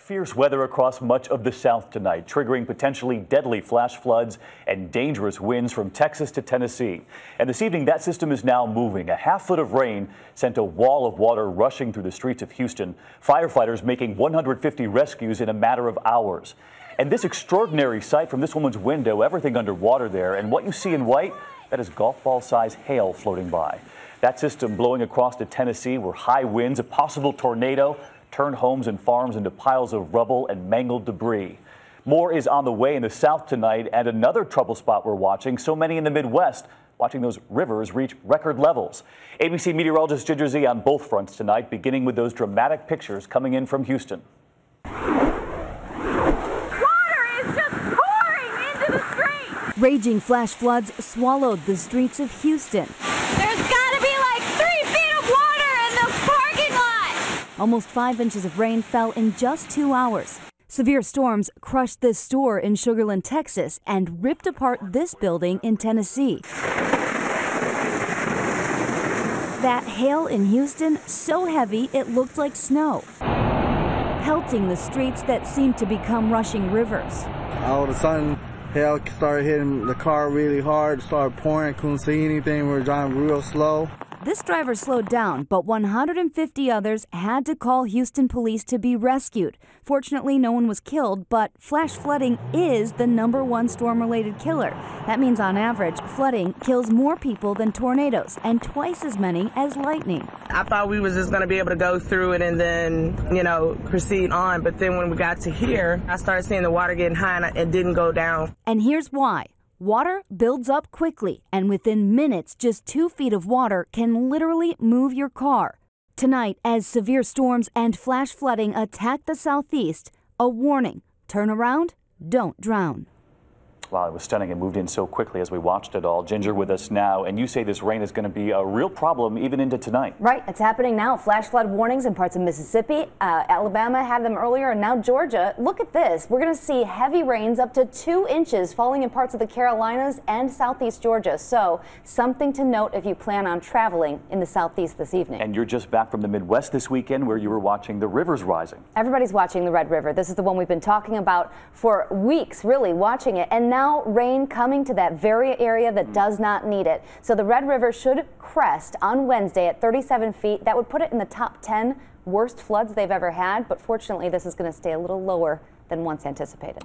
Fierce weather across much of the South tonight, triggering potentially deadly flash floods and dangerous winds from Texas to Tennessee. And this evening, that system is now moving. A half-foot of rain sent a wall of water rushing through the streets of Houston. Firefighters making 150 rescues in a matter of hours. And this extraordinary sight from this woman's window, everything underwater there, and what you see in white, that is golf ball-size hail floating by. That system blowing across to Tennessee where high winds, a possible tornado, turned homes and farms into piles of rubble and mangled debris. More is on the way in the South tonight, and another trouble spot we're watching. So many in the Midwest watching those rivers reach record levels. ABC meteorologist Ginger Z on both fronts tonight, beginning with those dramatic pictures coming in from Houston. Raging flash floods swallowed the streets of Houston. There's got to be like 3 feet of water in the parking lot. Almost 5 inches of rain fell in just 2 hours. Severe storms crushed this store in Sugar Land, Texas, and ripped apart this building in Tennessee. That hail in Houston, so heavy it looked like snow, pelting the streets that seemed to become rushing rivers. All of a sudden, hail started hitting the car really hard, started pouring, couldn't see anything, we were driving real slow. This driver slowed down, but 150 others had to call Houston police to be rescued. Fortunately, no one was killed, but flash flooding is the #1 storm-related killer. That means on average, flooding kills more people than tornadoes and twice as many as lightning. I thought we was just going to be able to go through it and then, proceed on. But then when we got to here, I started seeing the water getting high and it didn't go down. And here's why. Water builds up quickly, and within minutes, just 2 feet of water can literally move your car. Tonight, as severe storms and flash flooding attack the southeast, a warning: turn around, don't drown. Wow, it was stunning. It moved in so quickly as we watched it all. Ginger with us now, and you say this rain is going to be a real problem even into tonight. Right, it's happening now. Flash flood warnings in parts of Mississippi, Alabama had them earlier, and now Georgia. Look at this. We're going to see heavy rains up to 2 inches falling in parts of the Carolinas and southeast Georgia. So something to note if you plan on traveling in the southeast this evening. And you're just back from the Midwest this weekend where you were watching the rivers rising. Everybody's watching the Red River. This is the one we've been talking about for weeks, really watching it. And now rain coming to that very area that does not need it. So the Red River should crest on Wednesday at 37 feet. That would put it in the top 10 worst floods they've ever had. But fortunately, this is going to stay a little lower than once anticipated.